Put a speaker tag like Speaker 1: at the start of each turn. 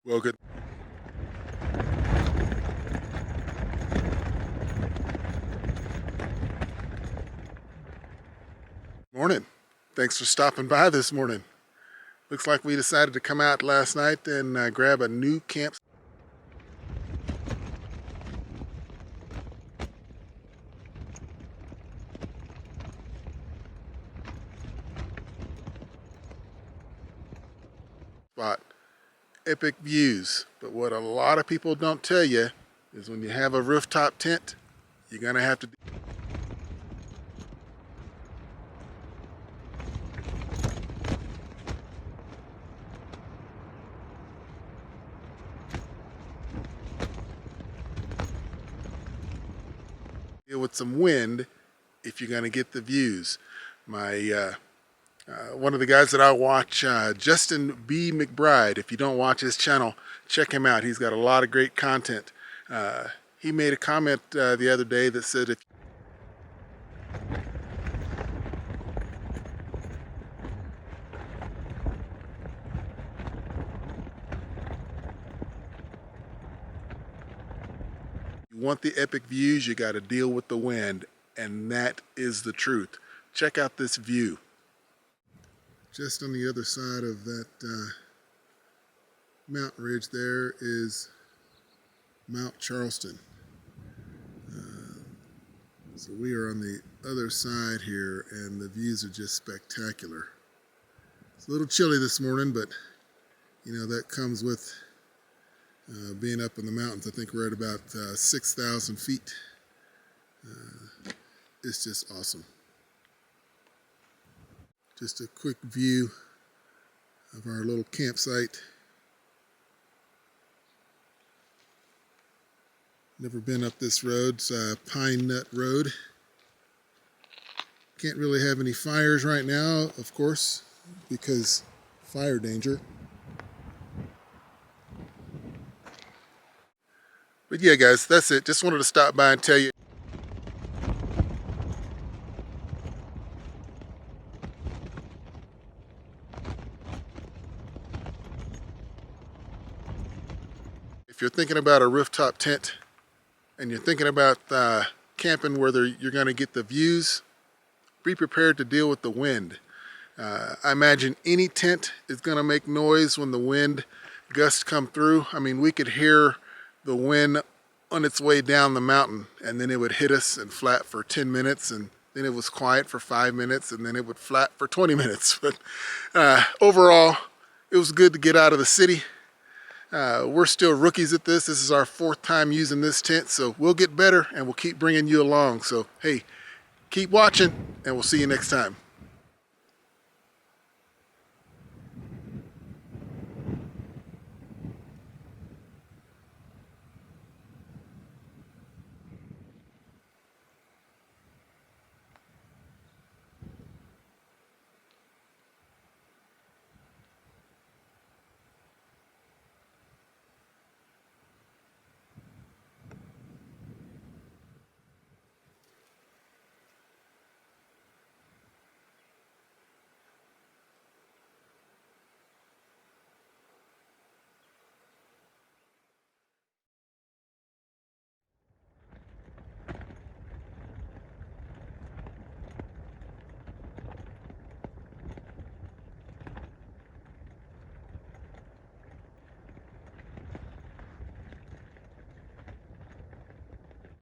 Speaker 1: Well, good morning. Thanks for stopping by this morning. Looks like we decided to come out last night and grab a new camp spot. Epic views. But what a lot of people don't tell you is when you have a rooftop tent, you're going to have to deal with some wind if you're going to get the views. One of the guys that I watch, Justin B. McBride, if you don't watch his channel, check him out. He's got a lot of great content. He made a comment the other day that said if you want the epic views, you got to deal with the wind, and that is the truth. Check out this view. Just on the other side of that mountain ridge there is Mount Charleston. So we are on the other side here, and the views are just spectacular. It's a little chilly this morning, but you know that comes with being up in the mountains. I think we're at about 6,000 feet. It's just awesome. Just a quick view of our little campsite. Never been up this road. It's Pine Nut Road. Can't really have any fires right now, of course, because fire danger. But yeah, guys, that's it. Just wanted to stop by and tell you. If you're thinking about a rooftop tent and you're thinking about camping where you're going to get the views, be prepared to deal with the wind. I imagine any tent is going to make noise when the wind gusts come through. I mean, we could hear the wind on its way down the mountain, and then it would hit us and flat for 10 minutes, and then it was quiet for 5 minutes, and then it would flat for 20 minutes. But overall, it was good to get out of the city. We're still rookies at this. This is our 4th time using this tent, so we'll get better and we'll keep bringing you along. So, hey, keep watching and we'll see you next time.